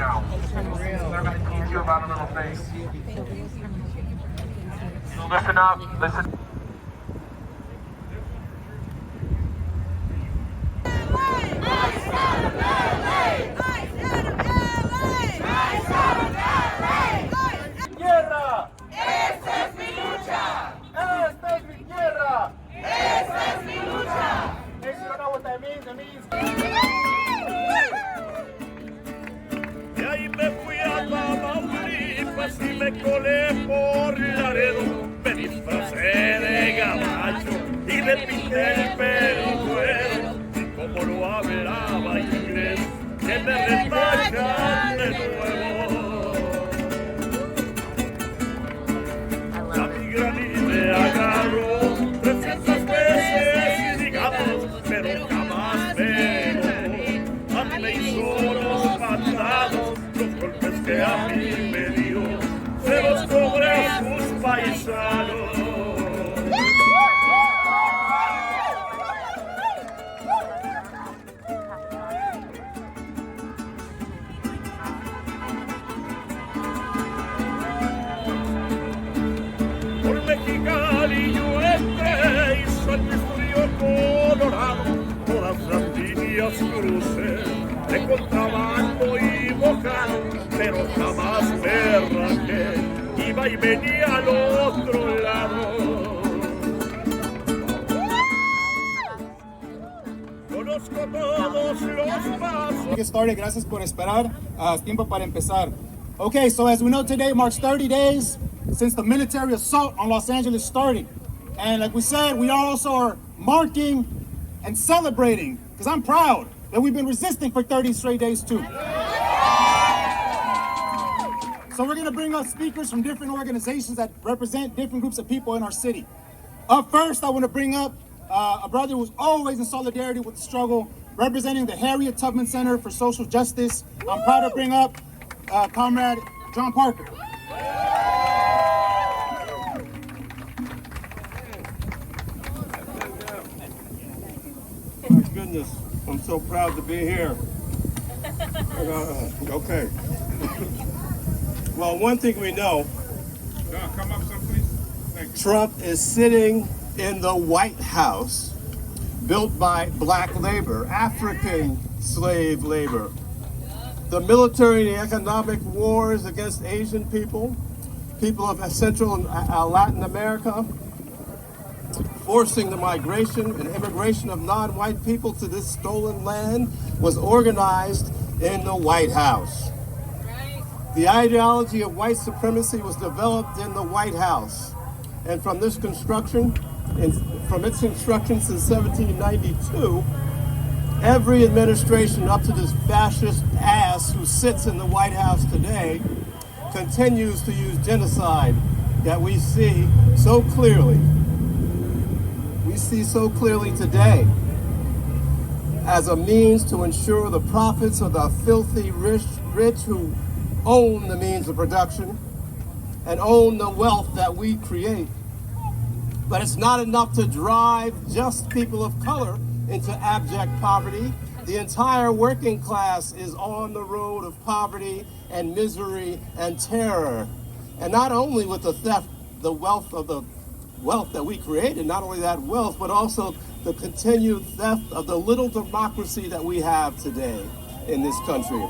now. They're going to teach you about a little thing. So listen up, listen. Tierra, esta es mi lucha. Esta es mi tierra. Esta es mi lucha. If you don't know what that means, it means. De ahí me fui a Tamaulipas y me colé por Laredo. Me disfracé de gabacho y me pinté el pelo güero. Como no hablaba inglés, que me retachan de nuevo. La migra ni me agarró 300 veces, digamos, pero jamás veo. A mí me hizo los mandados, los golpes que a mí me dio, se los cobré a sus paisanos. Por Mexicali yo entré y San Luis Río Colorado, todas las líneas crucé de contrabando y bocado, pero jamás me rajé, iba y venía al otro lado. Conozco todos los pasos. Get started. Gracias por esperar. Es tiempo para empezar. Okay, so as we know, today marks 30 days since the military assault on Los Angeles started. And like we said, we also are marking and celebrating, because I'm proud that we've been resisting for 30 straight days too. So we're gonna bring up speakers from different organizations that represent different groups of people in our city. Up first, I wanna bring up a brother who's always in solidarity with the struggle, representing the Harriet Tubman Center for Social Justice. I'm proud to bring up Comrade John Parker. My goodness, I'm so proud to be here. Okay. Well, one thing we know, come up, sir, please. Thank you. Trump is sitting in the White House, built by black labor, African slave labor. The military and economic wars against Asian people, people of Central and Latin America, forcing the migration and immigration of non-white people to this stolen land was organized in the White House. The ideology of white supremacy was developed in the White House. And from this construction, from its construction since 1792, every administration up to this fascist ass who sits in the White House today continues to use genocide that we see so clearly. We see so clearly today as a means to ensure the profits of the filthy rich who own the means of production and own the wealth that we create. But it's not enough to drive just people of color into abject poverty. The entire working class is on the road of poverty and misery and terror. And not only with the theft, the wealth of the wealth that we created, not only that wealth, but also the continued theft of the little democracy that we have today in this country.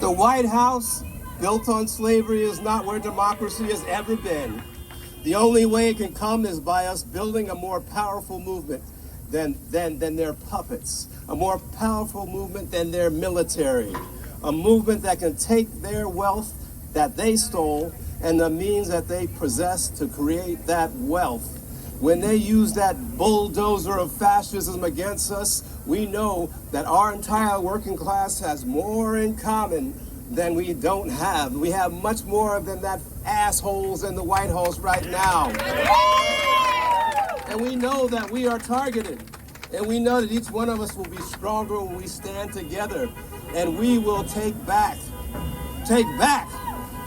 The White House, built on slavery, is not where democracy has ever been. The only way it can come is by us building a more powerful movement than their puppets, a more powerful movement than their military, a movement that can take their wealth that they stole and the means that they possess to create that wealth. When they use that bulldozer of fascism against us, we know that our entire working class has more in common than we don't have. We have much more than that assholes in the White House right now. And we know that we are targeted. And we know that each one of us will be stronger when we stand together. And we will take back.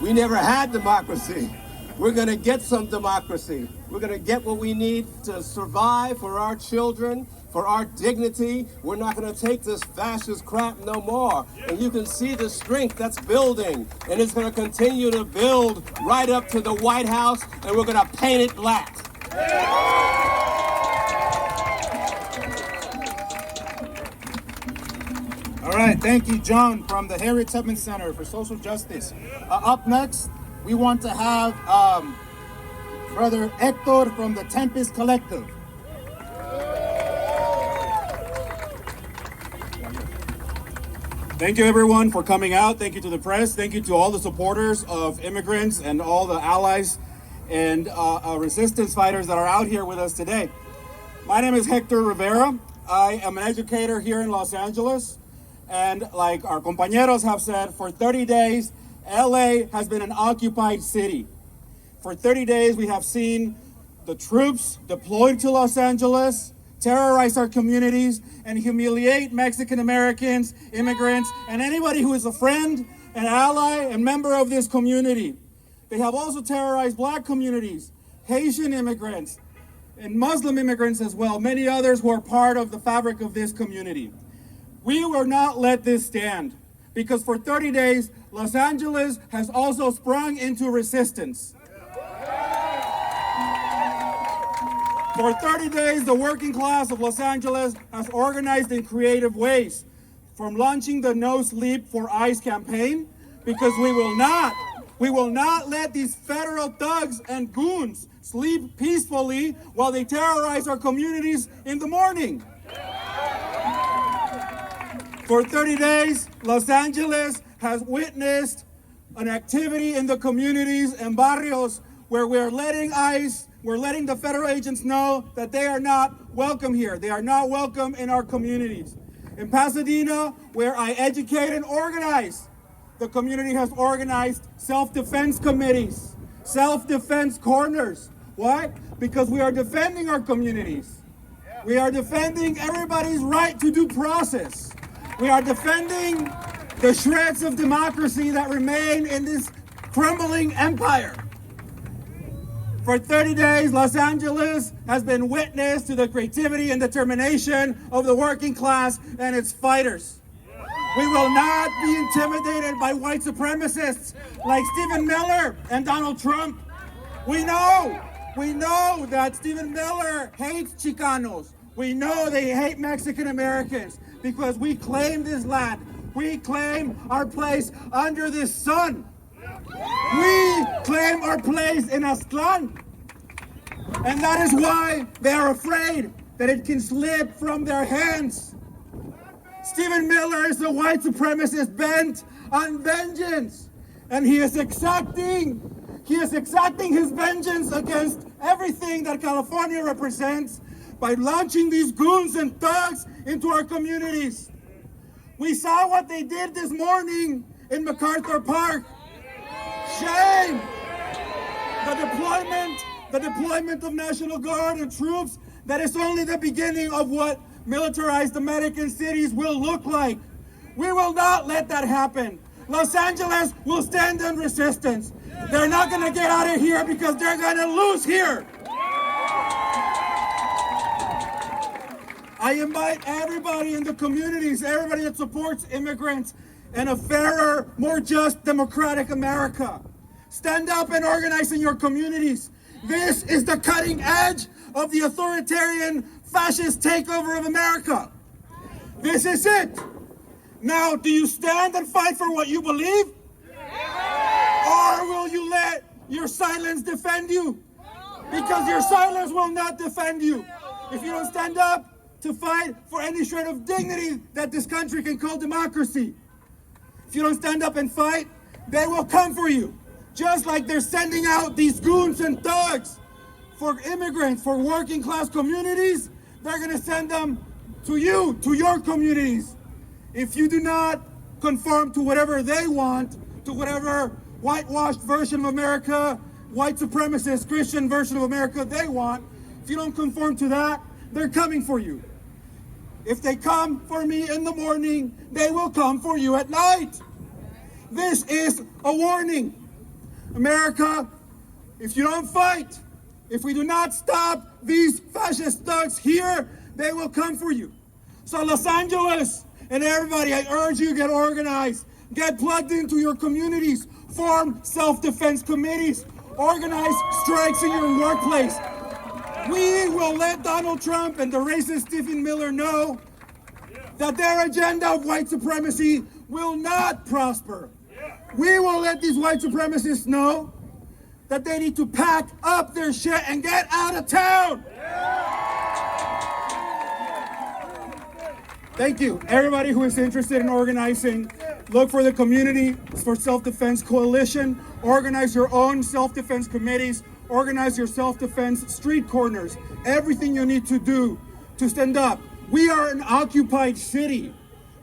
We never had democracy. We're gonna get some democracy. We're gonna get what we need to survive for our children for our dignity. We're not going to take this fascist crap no more. And you can see the strength that's building, and it's going to continue to build right up to the White House, and we're going to paint it black. All right, thank you, John, from the Harriet Tubman Center for Social Justice. Up next, we want to have Brother Hector from the Tempest Collective. Thank you, everyone, for coming out. Thank you to the press. Thank you to all the supporters of immigrants and all the allies and resistance fighters that are out here with us today. My name is Hector Rivera. I am an educator here in Los Angeles. And like our compañeros have said, for 30 days, LA has been an occupied city. For 30 days, we have seen the troops deployed to Los Angeles terrorize our communities and humiliate Mexican Americans, immigrants, and anybody who is a friend, an ally, and member of this community. They have also terrorized Black communities, Haitian immigrants, and Muslim immigrants as well, many others who are part of the fabric of this community. We will not let this stand, because for 30 days, Los Angeles has also sprung into resistance. For 30 days, the working class of Los Angeles has organized in creative ways, from launching the No Sleep for ICE campaign, because we will not let these federal thugs and goons sleep peacefully while they terrorize our communities in the morning. For 30 days, Los Angeles has witnessed an activity in the communities and barrios where we're letting the federal agents know that they are not welcome here. They are not welcome in our communities. In Pasadena, where I educate and organize, the community has organized self-defense committees, self-defense corners. Why? Because we are defending our communities. We are defending everybody's right to due process. We are defending the shreds of democracy that remain in this crumbling empire. For 30 days, Los Angeles has been witness to the creativity and determination of the working class and its fighters. We will not be intimidated by white supremacists like Stephen Miller and Donald Trump. We know that Stephen Miller hates Chicanos. We know they hate Mexican Americans because we claim this land. We claim our place under this sun. We claim our place in Aztlán. And that is why they are afraid that it can slip from their hands. Stephen Miller is a white supremacist bent on vengeance. And he is exacting his vengeance against everything that California represents by launching these goons and thugs into our communities. We saw what they did this morning in MacArthur Park. Shame! The deployment of National Guard and troops, that is only the beginning of what militarized American cities will look like. We will not let that happen. Los Angeles will stand in resistance. They're not gonna get out of here because they're gonna lose here. I invite everybody in the communities, everybody that supports immigrants and a fairer, more just, democratic America. Stand up and organize in your communities. This is the cutting edge of the authoritarian, fascist takeover of America. This is it. Now, do you stand and fight for what you believe? Or will you let your silence defend you? Because your silence will not defend you. If you don't stand up to fight for any shred of dignity that this country can call democracy. If you don't stand up and fight, they will come for you. Just like they're sending out these goons and thugs for immigrants, for working class communities, they're gonna send them to you, to your communities. If you do not conform to whatever they want, to whatever whitewashed version of America, white supremacist Christian version of America they want, if you don't conform to that, they're coming for you. If they come for me in the morning, they will come for you at night. This is a warning. America, if you don't fight, if we do not stop these fascist thugs here, they will come for you. So Los Angeles and everybody, I urge you, get organized. Get plugged into your communities. Form self-defense committees. Organize strikes in your workplace. We will let Donald Trump and the racist Stephen Miller know that their agenda of white supremacy will not prosper. We will let these white supremacists know that they need to pack up their shit and get out of town. Thank you. Everybody who is interested in organizing, look for the Community for Self-Defense Coalition. Organize your own self-defense committees. Organize your self-defense street corners. Everything you need to do to stand up. We are an occupied city.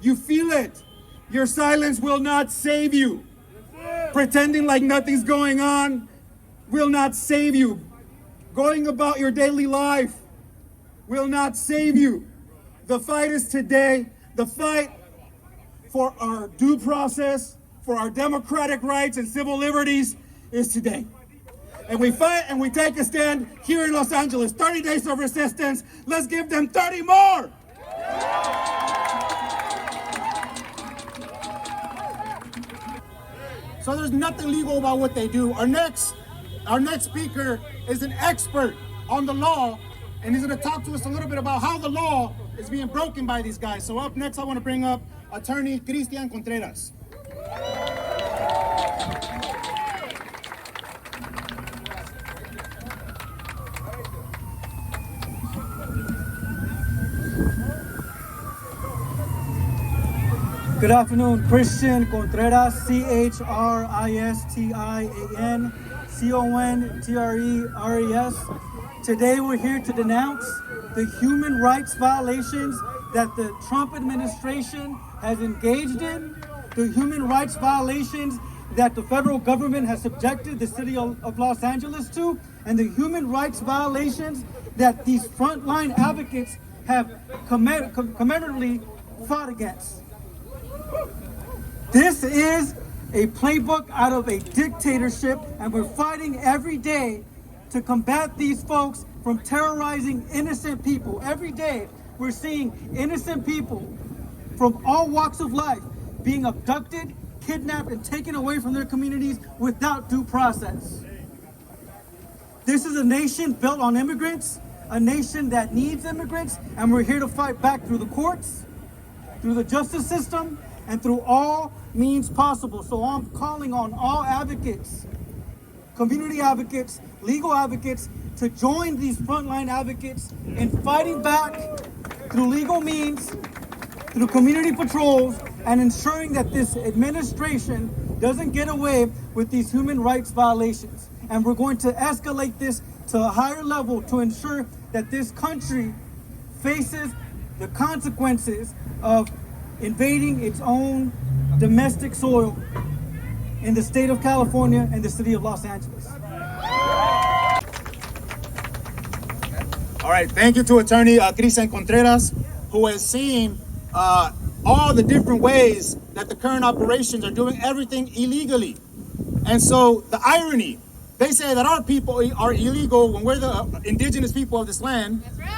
You feel it. Your silence will not save you. Pretending like nothing's going on will not save you. Going about your daily life will not save you. The fight is today. The fight for our due process, for our democratic rights and civil liberties is today. And we fight and we take a stand here in Los Angeles. 30 days of resistance. Let's give them 30 more. So there's nothing legal about what they do. Our next speaker is an expert on the law, and he's going to talk to us a little bit about how the law is being broken by these guys. So up next, I want to bring up attorney Cristian Contreras. Good afternoon, Christian Contreras, Christian Contreras. Today we're here to denounce the human rights violations that the Trump administration has engaged in, the human rights violations that the federal government has subjected the city of Los Angeles to, and the human rights violations that these frontline advocates have commemoratively fought against. This is a playbook out of a dictatorship, and we're fighting every day to combat these folks from terrorizing innocent people. Every day we're seeing innocent people from all walks of life being abducted, kidnapped, and taken away from their communities without due process. This is a nation built on immigrants, a nation that needs immigrants, and we're here to fight back through the courts, through the justice system, and through all means possible. So I'm calling on all advocates, community advocates, legal advocates, to join these frontline advocates in fighting back through legal means, through community patrols, and ensuring that this administration doesn't get away with these human rights violations. And we're going to escalate this to a higher level to ensure that this country faces the consequences of invading its own domestic soil in the state of California and the city of Los Angeles. All right, thank you to attorney Cristian Contreras, who has seen all the different ways that the current operations are doing everything illegally. And so the irony, they say that our people are illegal when we're the indigenous people of this land. That's right.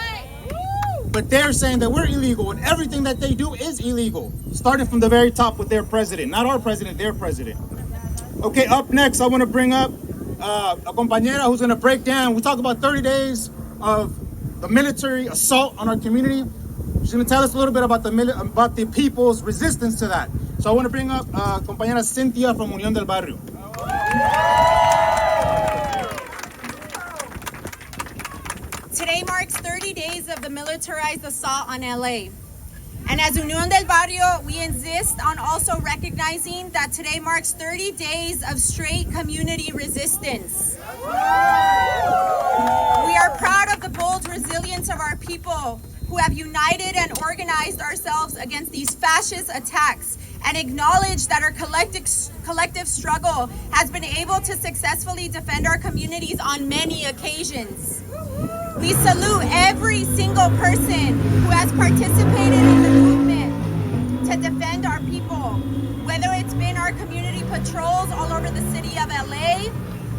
But they're saying that we're illegal and everything that they do is illegal, starting from the very top with their president, not our president, their president. Okay, up next, I want to bring up a compañera who's going to break down. We talk about 30 days of the military assault on our community. She's going to tell us a little bit about the people's resistance to that. So I want to bring up compañera Cynthia from Unión del Barrio. Today marks 30 days of the militarized assault on LA. And as Unión del Barrio, we insist on also recognizing that today marks 30 days of straight community resistance. We are proud of the bold resilience of our people who have united and organized ourselves against these fascist attacks, and acknowledge that our collective struggle has been able to successfully defend our communities on many occasions. We salute every single person who has participated in the movement to defend our people, whether it's been our community patrols all over the city of LA,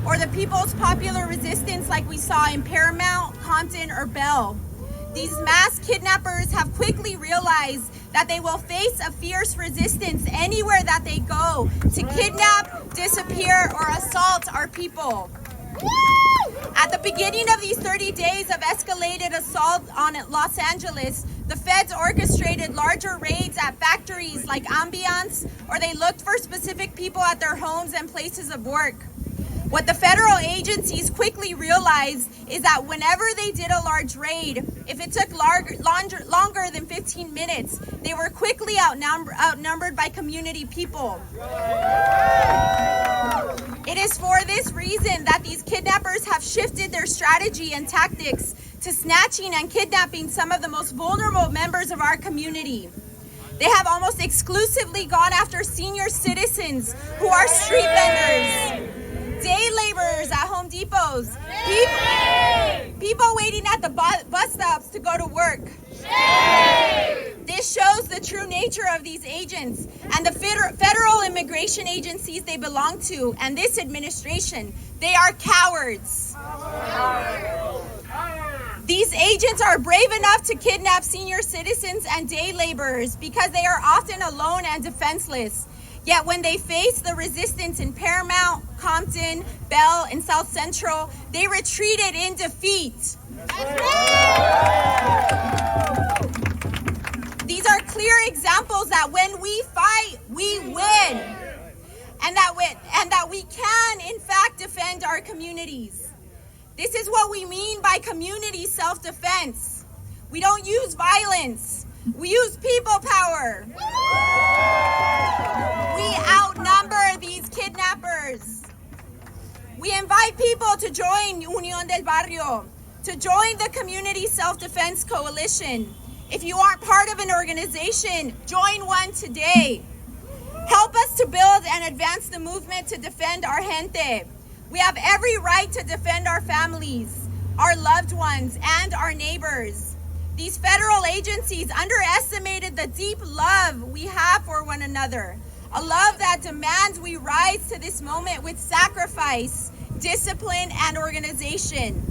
or the People's Popular Resistance like we saw in Paramount, Compton, or Bell. these mass kidnappers have quickly realized that they will face a fierce resistance anywhere that they go to kidnap, disappear, or assault our people. At the beginning of these 30 days of escalated assault on Los Angeles, the feds orchestrated larger raids at factories like Ambiance, or they looked for specific people at their homes and places of work. What the federal agencies quickly realized is that whenever they did a large raid, if it took longer than 15 minutes, they were quickly outnumbered by community people. It is for this reason that these kidnappers have shifted their strategy and tactics to snatching and kidnapping some of the most vulnerable members of our community. They have almost exclusively gone after senior citizens who are street vendors, day laborers at Home Depots, people waiting at the bus stops to go to work. This shows the true nature of these agents and the federal immigration agencies they belong to, and this administration. They are cowards. These agents are brave enough to kidnap senior citizens and day laborers because they are often alone and defenseless. Yet when they face the resistance in Paramount, Compton, Bell, and South Central, they retreated in defeat. These are clear examples that when we fight, we win. And that we can, in fact, defend our communities. This is what we mean by community self-defense. We don't use violence. We use people power. We outnumber these kidnappers. We invite people to join Unión del Barrio, to join the Community Self-Defense Coalition. If you aren't part of an organization, join one today. Help us to build and advance the movement to defend our gente. We have every right to defend our families, our loved ones, and our neighbors. These federal agencies underestimated the deep love we have for one another, a love that demands we rise to this moment with sacrifice, discipline, and organization.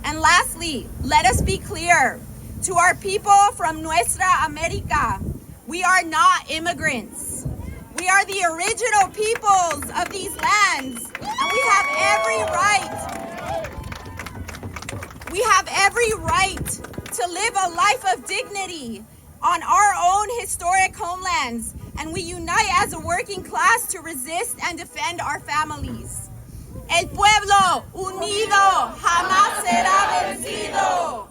And lastly, let us be clear. To our people from Nuestra America, we are not immigrants. We are the original peoples of these lands, and we have every right to live a life of dignity on our own historic homelands, and we unite as a working class to resist and defend our families. El pueblo unido jamás será vencido.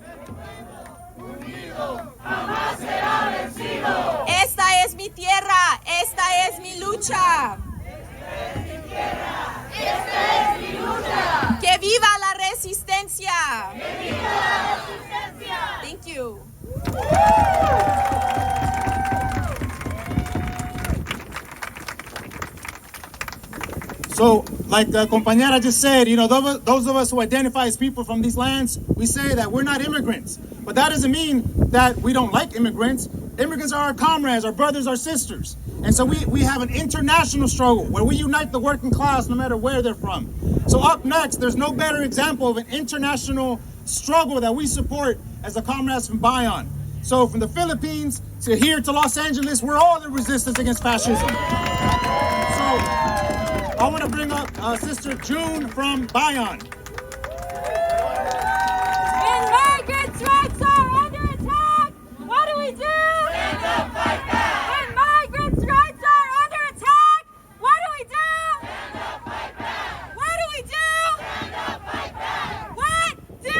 Jamás será vencido. Esta es mi tierra, esta es mi lucha. Esta es mi tierra, esta es mi lucha. Que viva la resistencia. Que viva la resistencia. Thank you. So, like the compañera just said, those of us who identify as people from these lands, we say that we're not immigrants. But that doesn't mean that we don't like immigrants. Immigrants are our comrades, our brothers, our sisters. And so we have an international struggle where we unite the working class no matter where they're from. So up next, there's no better example of an international struggle that we support as the comrades from Bayan. So from the Philippines to here to Los Angeles, we're all in resistance against fascism. So I want to bring up Sister June from Bayan. When migrants' rights are under attack, what do we do? Stand up, fight back. When migrants' rights are under attack, what do we do? Stand up, fight back. What do we do? Stand up, fight back. What do we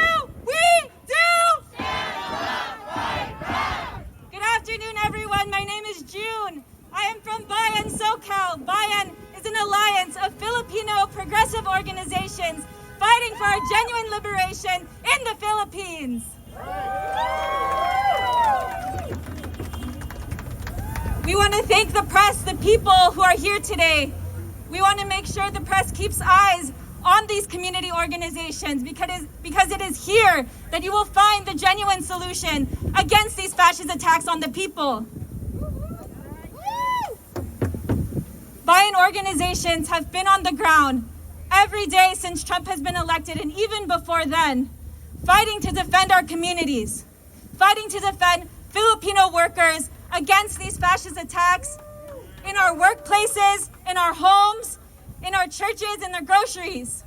do? Stand up, fight back. Good afternoon, everyone. My name is June. I am from Bayan, SoCal. Bayan is an alliance of Filipino progressive organizations fighting for our genuine liberation in the Philippines. We want to thank the press, the people who are here today. We want to make sure the press keeps eyes on these community organizations because it is here that you will find the genuine solution against these fascist attacks on the people. Bayan organizations have been on the ground every day since Trump has been elected, and even before then, fighting to defend our communities. fighting to defend Filipino workers against these fascist attacks in our workplaces, in our homes, in our churches, in the groceries.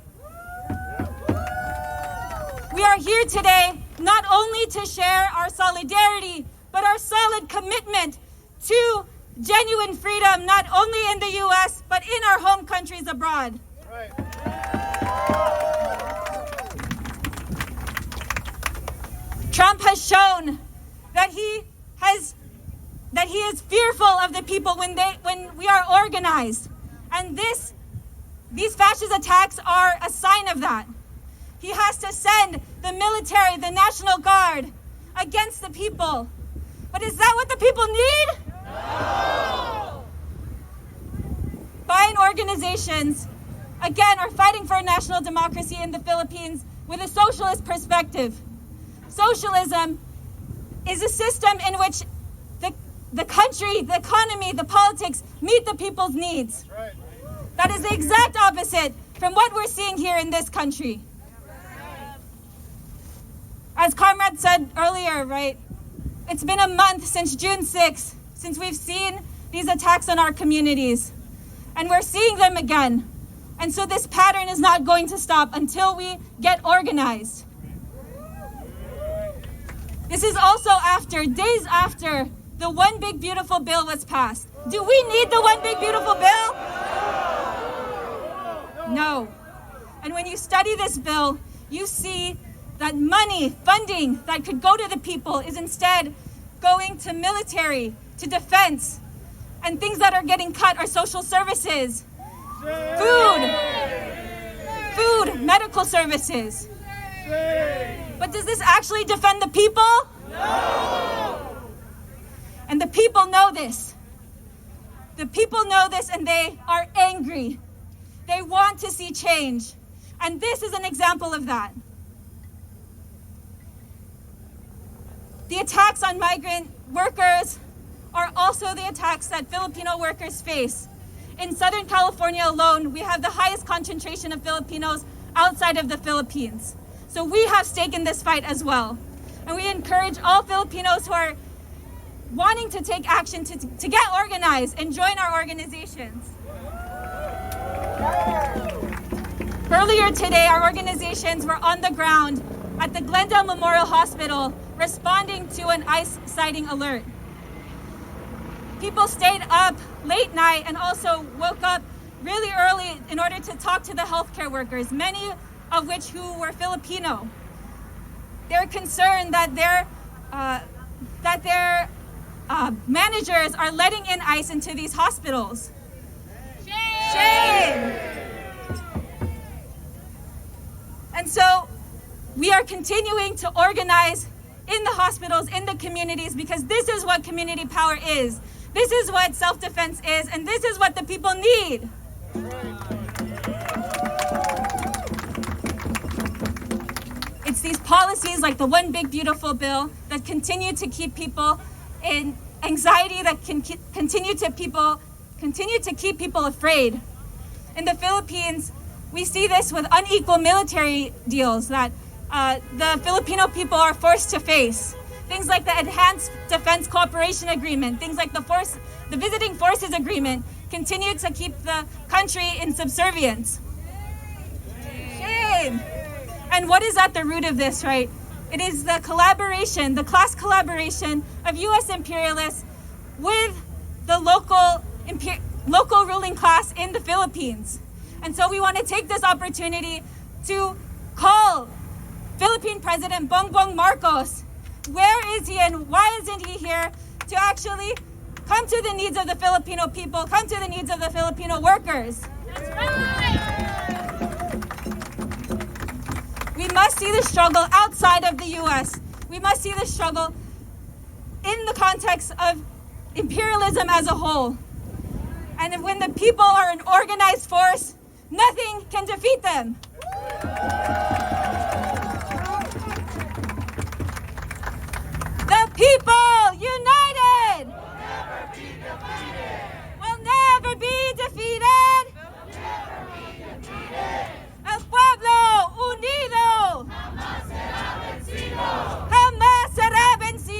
We are here today not only to share our solidarity, but our solid commitment to genuine freedom, not only in the U.S., but in our home countries abroad. Trump has shown that he is fearful of the people when we are organized. And these fascist attacks are a sign of that. He has to send the military, the National Guard, against the people. But is that what the people need? No! Bayan organizations, again, are fighting for a national democracy in the Philippines with a socialist perspective. Socialism is a system in which the country, the economy, the politics meet the people's needs. Right. That is the exact opposite from what we're seeing here in this country. As Comrade said earlier, right, it's been a month since June 6th, since we've seen these attacks on our communities. And we're seeing them again. And so this pattern is not going to stop until we get organized. This is also days after the One Big Beautiful Bill was passed. Do we need the One Big Beautiful Bill? No. And when you study this bill, you see that funding that could go to the people is instead going to military, to defense, and things that are getting cut are social services, food, medical services. But does this actually defend the people? No! And the people know this. The people know this and they are angry. They want to see change. And this is an example of that. The attacks on migrant workers are also the attacks that Filipino workers face. In Southern California alone, we have the highest concentration of Filipinos outside of the Philippines. So we have stake in this fight as well. And we encourage all Filipinos who are wanting to take action to get organized and join our organizations. Earlier today, our organizations were on the ground at the Glendale Memorial Hospital responding to an ICE sighting alert. People stayed up late night and also woke up really early in order to talk to the healthcare workers, many of which who were Filipino. They're concerned that their managers are letting in ICE into these hospitals. Shame! And so we are continuing to organize in the hospitals, in the communities, because this is what community power is. This is what self-defense is, and this is what the people need. It's these policies like the One Big Beautiful Bill that continue to keep people in anxiety, that can continue to keep people afraid. In the Philippines, we see this with unequal military deals that the Filipino people are forced to face. Things like the Enhanced Defense Cooperation Agreement, things like the Visiting Forces Agreement continue to keep the country in subservience. Shame! And what is at the root of this, right? It is the collaboration, the class collaboration of U.S. imperialists with the local ruling class in the Philippines. And so we want to take this opportunity to call Philippine President Bongbong Marcos. Where is he and why isn't he here to actually come to the needs of the Filipino people, come to the needs of the Filipino workers? That's right! We must see the struggle outside of the U.S. We must see the struggle in the context of imperialism as a whole. And when the people are an organized force, nothing can defeat them. The people united will never be defeated. El pueblo unido jamás será vencido.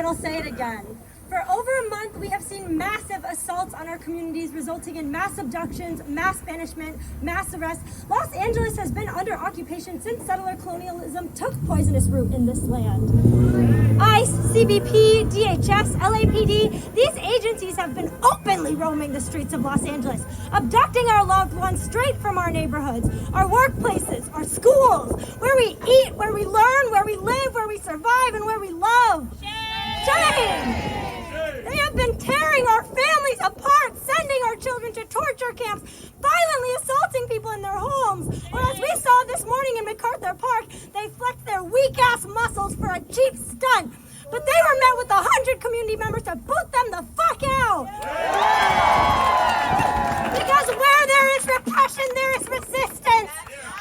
but I'll say it again. For over a month, we have seen massive assaults on our communities, resulting in mass abductions, mass banishment, mass arrests. Los Angeles has been under occupation since settler colonialism took poisonous root in this land. ICE, CBP, DHS, LAPD, these agencies have been openly roaming the streets of Los Angeles, abducting our loved ones straight from our neighborhoods, our workplaces, our schools, where we eat, where we learn, where we live, where we survive, and where we love. Shame! They have been tearing our families apart, sending our children to torture camps, violently assaulting people in their homes. Or as we saw this morning in MacArthur Park, they flexed their weak-ass muscles for a cheap stunt. But they were met with 100 community members to boot them the fuck out. Because where there is repression, there is resistance.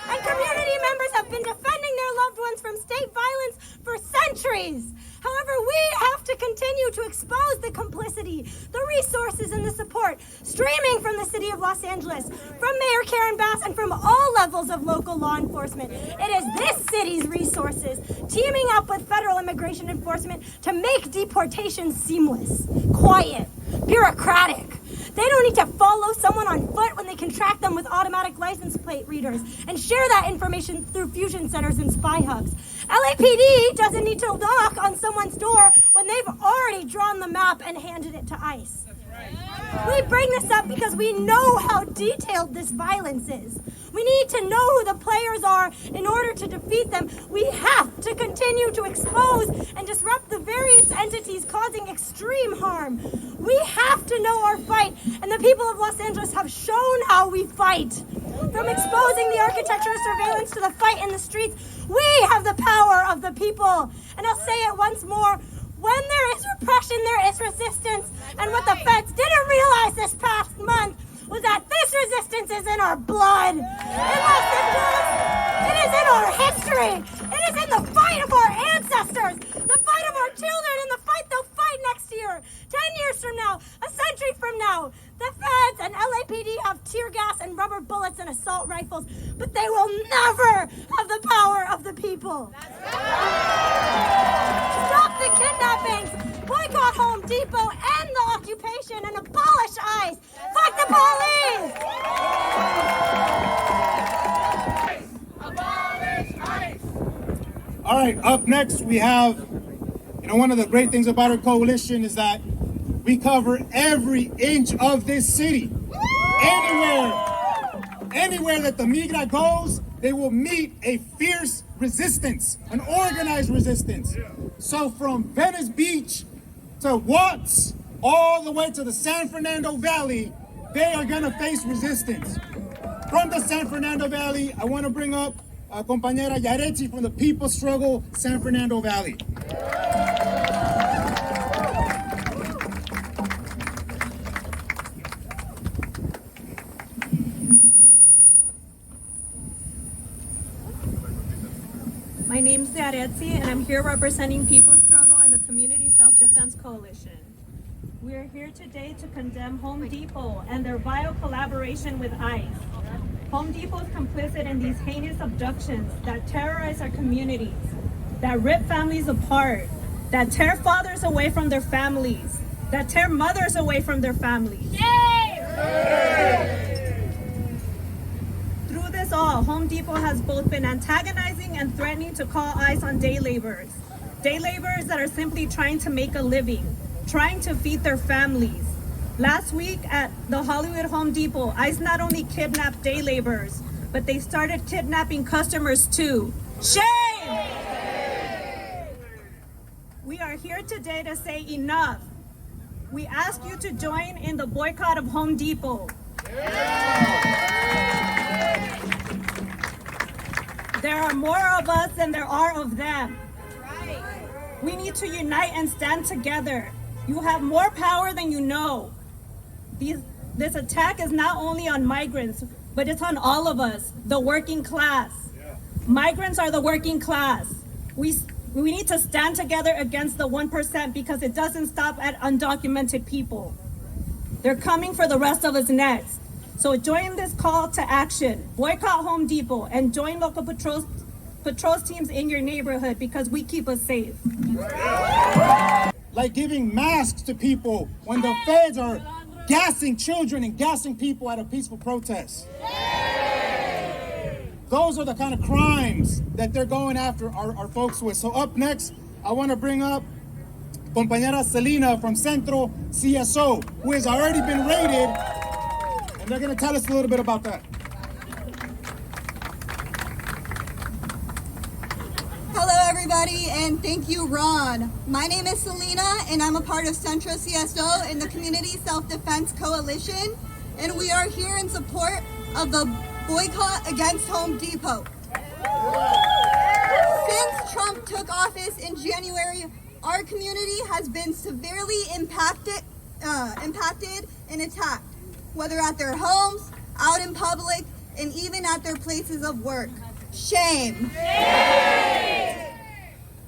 And community members have been defending their loved ones from state violence for centuries. However, we have to continue to expose the complicity, the resources, and the support streaming from the city of Los Angeles, from Mayor Karen Bass, and from all levels of local law enforcement. It is this city's resources teaming up with federal immigration enforcement to make deportation seamless, quiet, bureaucratic. They don't need to follow someone on foot when they can track them with automatic license plate readers and share that information through fusion centers and spy hubs. LAPD doesn't need to knock on someone's door when they've already drawn the map and handed it to ICE. We bring this up because we know how detailed this violence is. We need to know who the players are in order to defeat them. We have to continue to expose and disrupt the various entities causing extreme harm. We have to know our fight, and the people of Los Angeles have shown how we fight. From exposing the architecture of surveillance to the fight in the streets, we have the power of the people. And I'll say it once more. When there is repression, there is resistance. And what the feds didn't realize this past month was that this resistance is in our blood. In Los Angeles, it is in our history. It is in the fight of our ancestors, the fight of our children, and the fight they'll fight next year, 10 years from now, a century from now. The feds and LAPD have tear gas and rubber bullets and assault rifles, but they will never have the power of the people. Stop the kidnappings, boycott Home Depot, end the occupation, and abolish ICE. Fuck the police! Abolish ICE! All right, up next we have, one of the great things about our coalition is that we cover every inch of this city. Anywhere that the migra goes, they will meet a fierce resistance, an organized resistance. So from Venice Beach to Watts, all the way to the San Fernando Valley, they are gonna face resistance. From the San Fernando Valley, I wanna bring up compañera Yaretsi from the People Struggle San Fernando Valley. My name's Yaretsi, and I'm here representing People's Struggle and the Community Self-Defense Coalition. We are here today to condemn Home Depot and their vile collaboration with ICE. Home Depot is complicit in these heinous abductions that terrorize our communities, that rip families apart, that tear fathers away from their families, that tear mothers away from their families. Through this all, Home Depot has both been antagonizing and threatening to call ICE on day laborers that are simply trying to make a living, trying to feed their families. Last week at the Hollywood Home Depot, ICE not only kidnapped day laborers, but they started kidnapping customers too. Shame! We are here today to say enough. We ask you to join in the boycott of Home Depot. There are more of us than there are of them. We need to unite and stand together. You have more power than you know. This attack is not only on migrants, but it's on all of us, the working class. Migrants are the working class. We need to stand together against the 1% because it doesn't stop at undocumented people. They're coming for the rest of us next. So join this call to action. Boycott Home Depot and join local patrols teams in your neighborhood because we keep us safe. like giving masks to people when the feds are gassing children and gassing people at a peaceful protest. Those are the kind of crimes that they're going after our folks with. So up next, I want to bring up compañera Selena from Centro CSO, who has already been raided, and they're going to tell us a little bit about that. Hello everybody, and thank you, Ron. My name is Selena, and I'm a part of Centro CSO in the Community Self-Defense Coalition, and we are here in support of the boycott against Home Depot. Since Trump took office in January, our community has been severely impacted and attacked, whether at their homes, out in public, and even at their places of work. Shame.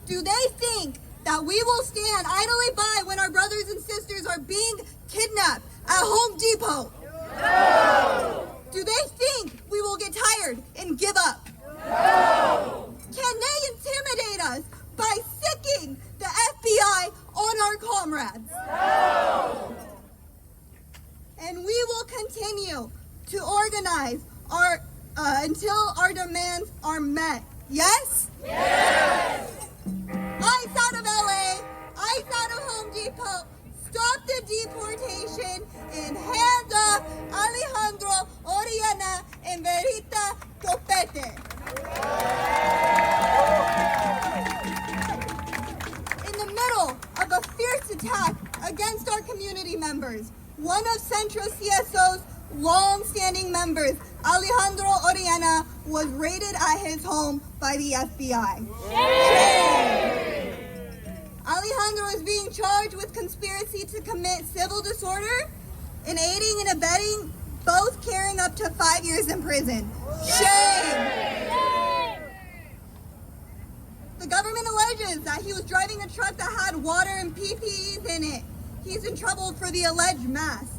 Do they think that we will stand idly by when our brothers and sisters are being kidnapped at Home Depot? No! Do they think we will get tired and give up? No! Can they intimidate us by sicking the FBI on our comrades? No! And we will continue to organize until our demands are met. Yes? Yes! ICE out of LA, ICE out of Home Depot, stop the deportation, and hands off Alejandro Oriana and Verita Topete. In the middle of a fierce attack against our community members, one of Centro CSO's long-standing members, Alejandro Oriana, was raided at his home by the FBI. Shame! Alejandro is being charged with conspiracy to commit civil disorder and aiding and abetting, both carrying up to 5 years in prison. Shame! The government alleges that he was driving a truck that had water and PPEs in it. He's in trouble for the alleged masks.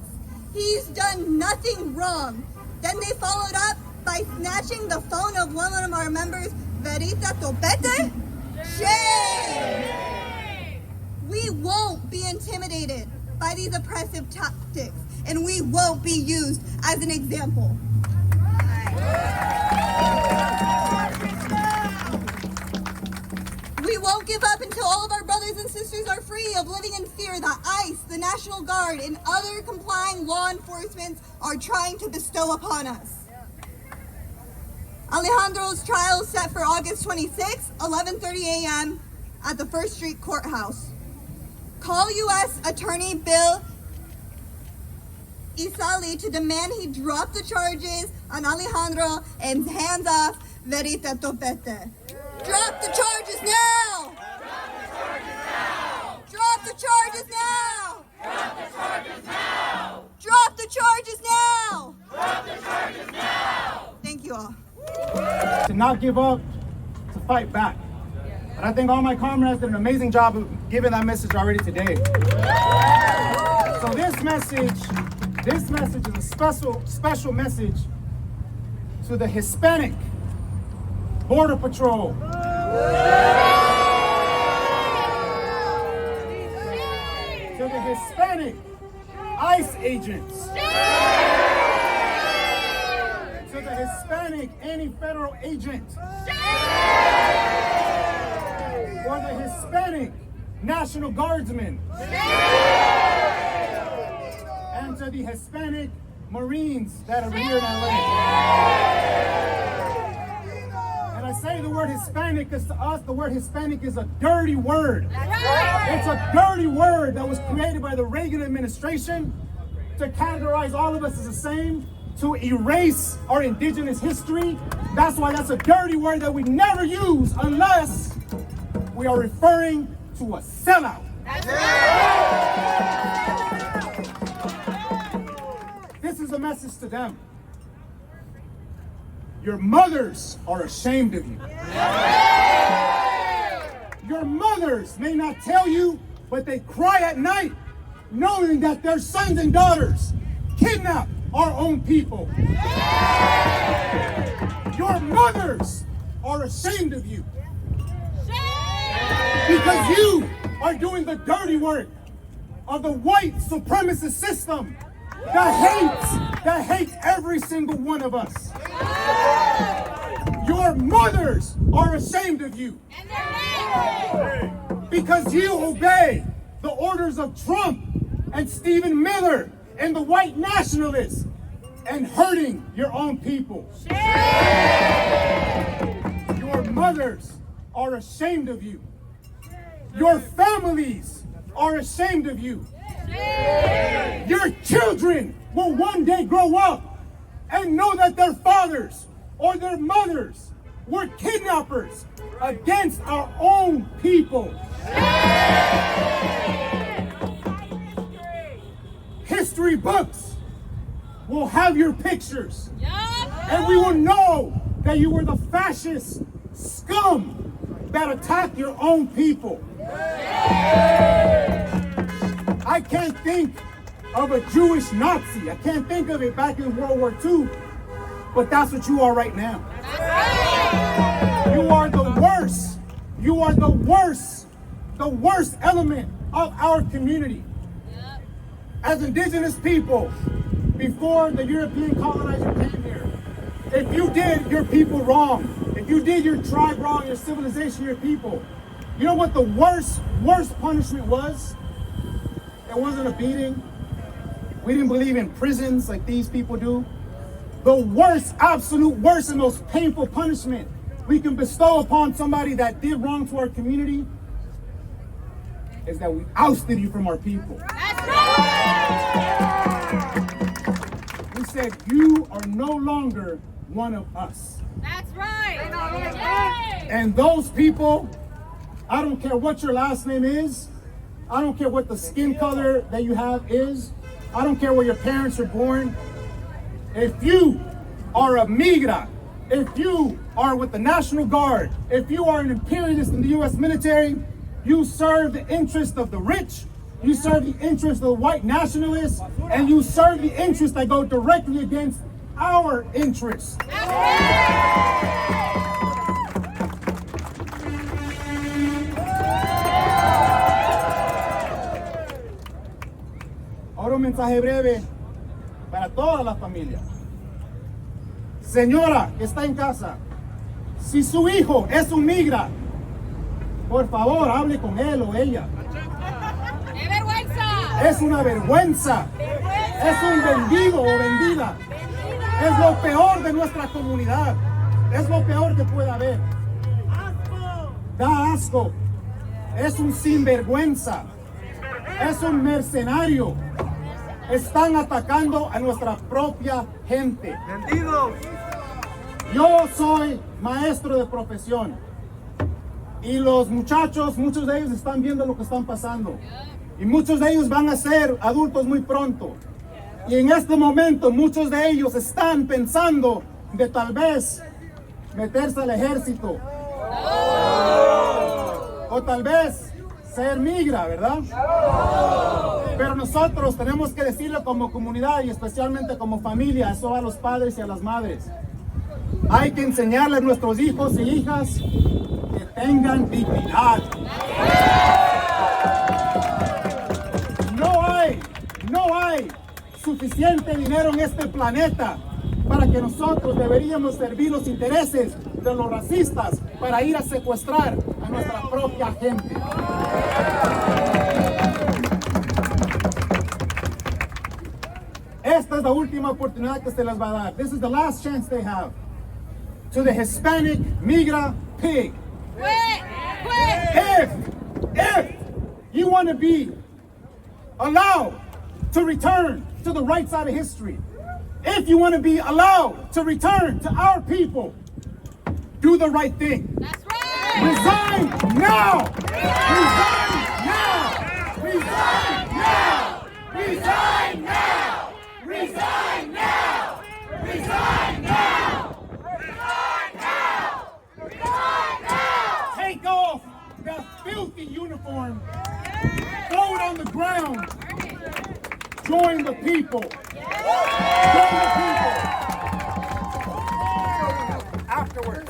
He's done nothing wrong. Then they followed up by snatching the phone of one of our members, Verita Topete. Shame! We won't be intimidated by these oppressive tactics, and we won't be used as an example. We won't give up until all of our brothers and sisters are free of living in fear that ICE, the National Guard, and other complying law enforcement are trying to bestow upon us. Alejandro's trial is set for August 26, 11:30 a.m. at the First Street Courthouse. Call U.S. Attorney Bill Isali to demand he drop the charges on Alejandro and hands off Verita Topete. Drop the charges now! Drop the charges now! Drop the charges now! Drop the charges now! Drop the charges now! Thank you all. To not give up, to fight back. And I think all my comrades did an amazing job of giving that message already today. So this message is a special message to the Hispanic Border Patrol. To the Hispanic ICE agents. To the Hispanic anti-federal agent. For the Hispanic National Guardsmen. And to the Hispanic Marines that are here in LA. And I say the word Hispanic because to us the word Hispanic is a dirty word. It's a dirty word that was created by the Reagan administration to categorize all of us as the same, to erase our indigenous history. That's why that's a dirty word that we never use unless we are referring to a sellout. This is a message to them. Your mothers are ashamed of you. Your mothers may not tell you, but they cry at night knowing that their sons and daughters kidnap our own people. Your mothers are ashamed of you. Because you are doing the dirty work of the white supremacist system that hates every single one of us. Your mothers are ashamed of you because you obey the orders of Trump and Stephen Miller and the white nationalists and hurting your own people. Your mothers are ashamed of you. Your families are ashamed of you. Your children will one day grow up and know that their fathers or their mothers were kidnappers against our own people. History books will have your pictures, and we will know that you were the fascist scum that attacked your own people. I can't think of a Jewish Nazi. I can't think of it back in World War II, but that's what you are right now. You are the worst. You are the worst element of our community. As indigenous people, before the European colonizer came here, if you did your people wrong, if you did your tribe wrong, your civilization, your people, you know what the worst punishment was? It wasn't a beating. We didn't believe in prisons like these people do. The worst, absolute worst and most painful punishment we can bestow upon somebody that did wrong to our community is that we ousted you from our people. That's right! We said, you are no longer one of us. That's right! And those people, I don't care what your last name is, I don't care what the skin color that you have is, I don't care where your parents are born. If you are a migra, if you are with the National Guard, if you are an imperialist in the U.S. military, you serve the interest of the rich, you serve the interest of the white nationalists, and you serve the interests that go directly against our interests. Ahora un mensaje breve para toda la familia. Señora que está en casa, si su hijo es un migra, por favor hable con él o ella. ¡Qué vergüenza! Es una vergüenza. Es un vendido o vendida. Es lo peor de nuestra comunidad. Es lo peor que puede haber. Da asco. Es un sinvergüenza. Es un mercenario. Están atacando a nuestra propia gente. ¡Vendidos! Yo soy maestro de profesión. Y los muchachos, muchos de ellos están viendo lo que están pasando. Y muchos de ellos van a ser adultos muy pronto. Y en este momento muchos de ellos están pensando de tal vez meterse al ejército. O tal vez ser migra, ¿verdad? Pero nosotros tenemos que decirlo como comunidad y especialmente como familia, eso a los padres y a las madres. Hay que enseñarles a nuestros hijos y hijas que tengan dignidad. No hay suficiente dinero en este planeta para que nosotros deberíamos servir los intereses de los racistas para ir a secuestrar a nuestra propia gente. Esta es la última oportunidad que se les va a dar. This is the last chance they have. To the Hispanic migra pig. If you want to be allowed to return to the right side of history, if you want to be allowed to return to our people, do the right thing. That's right! Resign now! Resign now! Resign now! Resign now! Resign now! Resign now! Resign now! Resign now! Take off that filthy uniform. Throw it on the ground. Join the people. Join the people. Afterwards.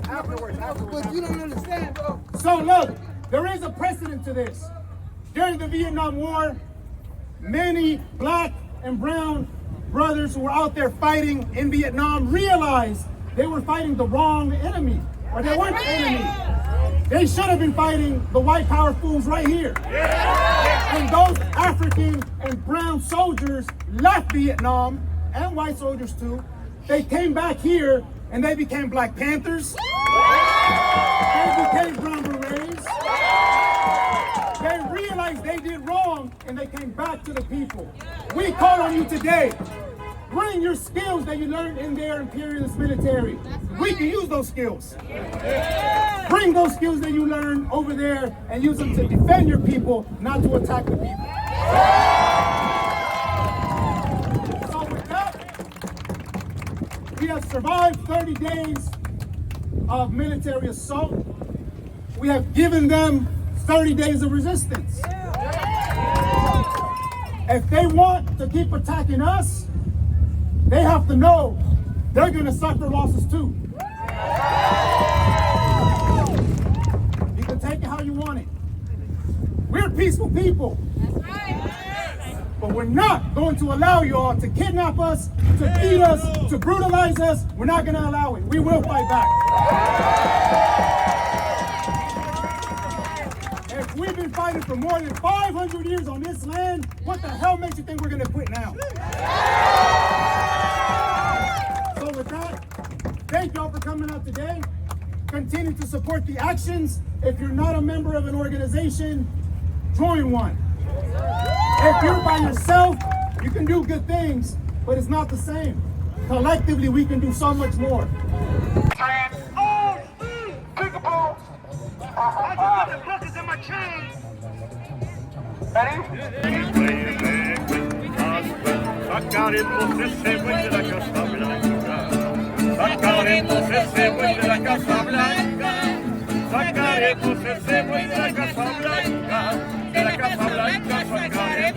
But you don't understand, bro. So look, there is a precedent to this. During the Vietnam War, many black and brown brothers who were out there fighting in Vietnam realized they were fighting the wrong enemy, or they weren't the enemy. They should have been fighting the white power fools right here. And those African and brown soldiers left Vietnam, and white soldiers too. They came back here and they became Black Panthers. They became Brown Berets. They realized they did wrong and they came back to the people. We call on you today. Bring your skills that you learned in their imperialist military. We can use those skills. Bring those skills that you learned over there and use them to defend your people, not to attack the people. So with that, we have survived 30 days of military assault. We have given them 30 days of resistance. If they want to keep attacking us, they have to know they're going to suffer losses too. You can take it how you want it. We're peaceful people. But we're not going to allow you all to kidnap us, to beat us, to brutalize us. We're not going to allow it. We will fight back. If we've been fighting for more than 500 years on this land, what the hell makes you think we're going to quit now? So with that, thank y'all for coming out today. Continue to support the actions. If you're not a member of an organization, join one. If you're by yourself, you can do good things, but it's not the same. Collectively, we can do so much more. Sacaremos ese buey de la Casa Blanca. Sacaremos ese buey de la Casa Blanca. Sacaremos ese buey de la Casa Blanca. De la Casa Blanca sacaremos.